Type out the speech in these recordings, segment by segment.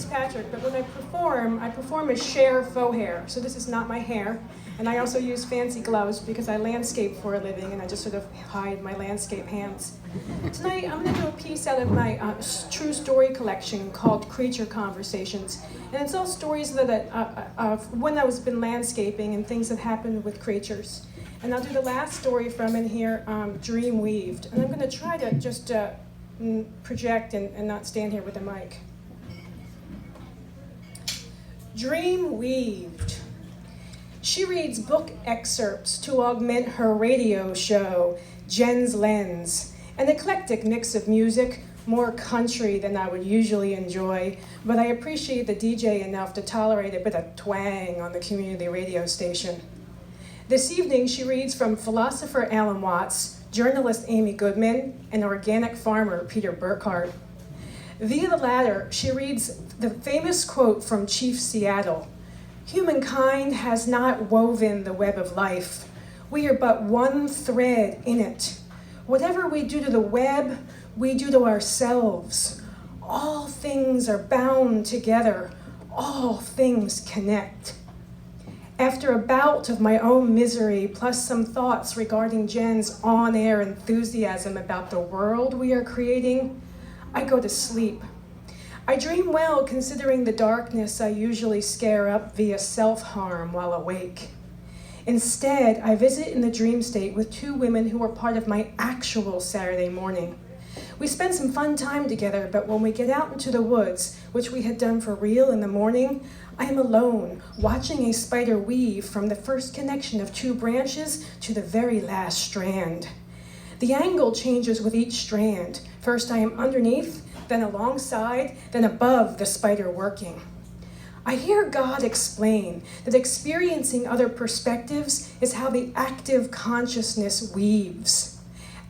Fitzpatrick, but when I perform as Cher faux hair. So this is not my hair. And I also use fancy gloves because I landscape for a living and I just sort of hide my landscape hands. Tonight I'm going to do a piece out of my true story collection called Creature Conversations. And it's all stories of when I was been landscaping and things that happened with creatures. And I'll do the last story from in here, Dream Weaved. And I'm going to try to just project and not stand here with a mic. Dream Weaved. She reads book excerpts to augment her radio show, Jen's Lens, an eclectic mix of music, more country than I would usually enjoy, but I appreciate the DJ enough to tolerate a bit of twang on the community radio station. This evening, she reads from philosopher Alan Watts, journalist Amy Goodman, and organic farmer Peter Burkhardt. Via the latter, she reads the famous quote from Chief Seattle: "Humankind has not woven the web of life. We are but one thread in it. Whatever we do to the web, we do to ourselves. All things are bound together. All things connect." After a bout of my own misery, plus some thoughts regarding Jen's on-air enthusiasm about the world we are creating, I go to sleep. I dream well considering the darkness I usually scare up via self-harm while awake. Instead, I visit in the dream state with two women who were part of my actual Saturday morning. We spent some fun time together, but when we get out into the woods, which we had done for real in the morning, I am alone, watching a spider weave from the first connection of two branches to the very last strand. The angle changes with each strand. First I am underneath, then alongside, then above the spider working. I hear God explain that experiencing other perspectives is how the active consciousness weaves.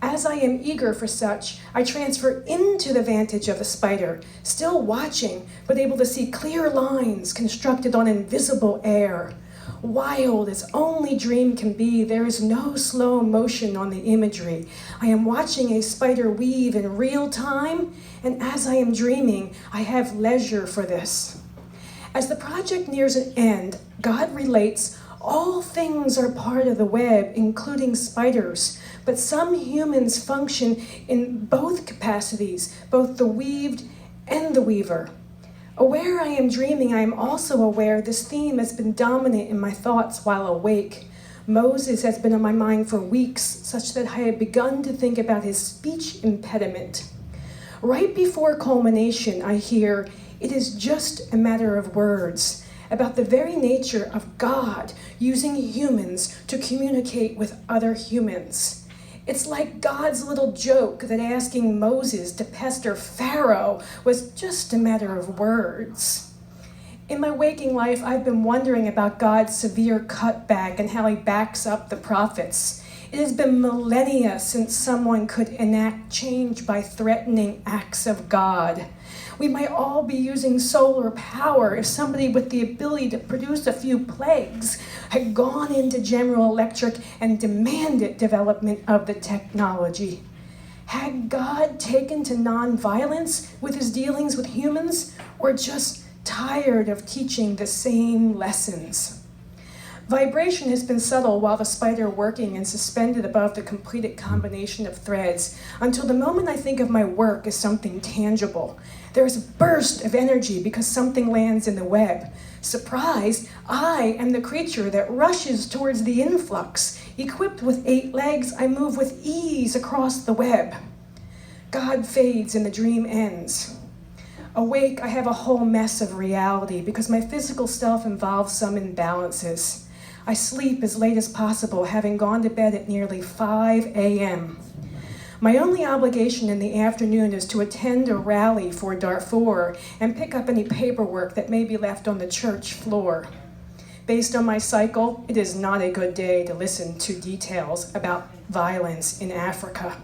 As I am eager for such, I transfer into the vantage of the spider, still watching, but able to see clear lines constructed on invisible air. Wild as only dream can be, there is no slow motion on the imagery. I am watching a spider weave in real time, and as I am dreaming, I have leisure for this. As the project nears an end, God relates, all things are part of the web, including spiders, but some humans function in both capacities, both the weaved and the weaver. Aware I am dreaming, I am also aware this theme has been dominant in my thoughts while awake. Moses has been on my mind for weeks, such that I had begun to think about his speech impediment. Right before culmination, I hear, it is just a matter of words, about the very nature of God using humans to communicate with other humans. It's like God's little joke that asking Moses to pester Pharaoh was just a matter of words. In my waking life, I've been wondering about God's severe cutback and how he backs up the prophets. It has been millennia since someone could enact change by threatening acts of God. We might all be using solar power if somebody with the ability to produce a few plagues had gone into General Electric and demanded development of the technology. Had God taken to nonviolence with his dealings with humans, or just tired of teaching the same lessons? Vibration has been subtle while the spider working and suspended above the completed combination of threads, until the moment I think of my work as something tangible. There is a burst of energy because something lands in the web. Surprised, I am the creature that rushes towards the influx. Equipped with 8 legs, I move with ease across the web. God fades and the dream ends. Awake, I have a whole mess of reality because my physical self involves some imbalances. I sleep as late as possible, having gone to bed at nearly 5 a.m. My only obligation in the afternoon is to attend a rally for Darfur and pick up any paperwork that may be left on the church floor. Based on my cycle, it is not a good day to listen to details about violence in Africa.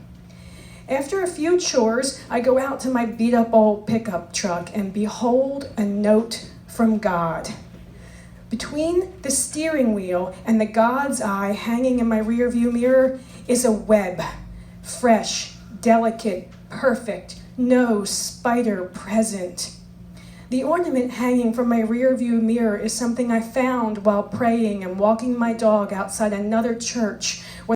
After a few chores, I go out to my beat-up old pickup truck and behold a note from God. Between the steering wheel and the God's eye hanging in my rearview mirror is a web. Fresh, delicate, perfect, no spider present. The ornament hanging from my rearview mirror is something I found while praying and walking my dog outside another church